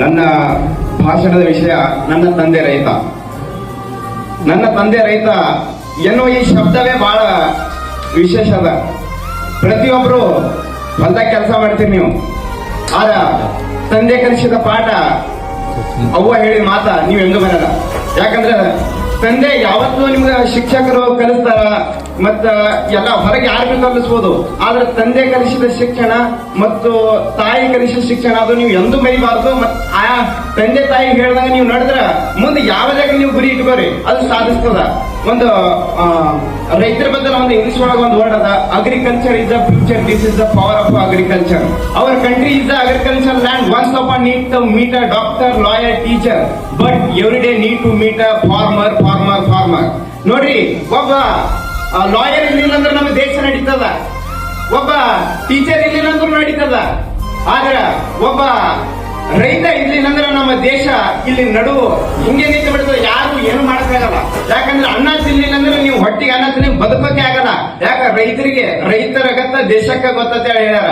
ನನ್ನ ಭಾಷಣದ ವಿಷಯ ನನ್ನ ತಂದೆ ರೈತ. ನನ್ನ ತಂದೆ ರೈತ ಎನ್ನುವ ಈ ಶಬ್ದವೇ ಬಹಳ ವಿಶೇಷ ಅದ. ಪ್ರತಿಯೊಬ್ರು ಹೊಲದಾಗ ಕೆಲಸ ಮಾಡ್ತೀರಿ ನೀವು, ಆದ ತಂದೆ ಕಲಿಸಿದ ಪಾಠ, ಅವ್ವ ಹೇಳಿದ ಮಾತ ನೀವು ಹೆಂಗ ಬರಲ್ಲ. ಯಾಕಂದ್ರೆ ತಂದೆ ಯಾವತ್ತೂ ನಿಮ್ಗೆ ಶಿಕ್ಷಕರು ಕಲಿಸ್ತಾರ, ಮತ್ತ ಎಲ್ಲ ಹೊರಗೆ ಯಾರು ಕಲಿಸ್ಬೋದು, ಆದ್ರೆ ತಂದೆ ಕಲಿಸಿದ ಶಿಕ್ಷಣ ಮತ್ತು ತಾಯಿ ಕಲಿಸಿದ ಶಿಕ್ಷಣ ಅದು ನೀವು ಎಂದೂ ಮರಿಬಾರ್ದು. ಮತ್ ಆ ತಂದೆ ತಾಯಿ ಹೇಳಿದಾಗ ನೀವು ನಡೆದ್ರ ಮುಂದೆ ಯಾವಾಗ ನೀವು ಗುರಿ ಇಟ್ಕೋರಿ ಅದು ಸಾಧಿಸ್ತದ. ಒಂದು ರೈತರ ಬಗ್ಗೆ ಒಂದು ಇಂಗ್ಲಿಷ್ ಒಳಗೆ ಒಂದು ವರ್ಡ್ ಅದ, agriculture is the future, this is the power of agriculture. Our country is the agriculture land. Once upon need to meet a doctor, lawyer, teacher, but every day need to meet a farmer. ನೋಡ್ರಿ, ಒಬ್ಬ lawyer ಇರ್ಲಿಲ್ಲ ಅಂದ್ರೆ ನಮ್ಮ ದೇಶ ನಡೀತದ, ಒಬ್ಬ teacher ಇರ್ಲಿಲ್ಲ ಅಂದ್ರೂ ನಡೀತದ, ಆದ್ರ ಒಬ್ಬ ರೈತ ಇರ್ಲಿಲ್ಲ ಅಂದ್ರೆ ನಮ್ಮ ದೇಶ ಇಲ್ಲಿ ನಡುವು ಹಿಂಗೆ ನಿಂತು ಬಿಡ್ತದೆ. ಯಾರು ಏನು ಮಾಡಕ್ಕಾಗಲ್ಲ. ಯಾಕಂದ್ರೆ ಅನ್ನ ತಿನ್ಲಿಲ್ಲ ಅಂದ್ರೆ ನೀವು ಹೊಟ್ಟಿಗೆ ಅನ್ನ ತಿನ್ನ ಬದುಕೋಕೆ ಆಗಲ್ಲ. ಯಾಕ ರೈತರಿಗೆ ರೈತರ ಗತ್ತ ದೇಶಕ್ಕೆ ಗೊತ್ತಂತ ಹೇಳ್ಯಾರ.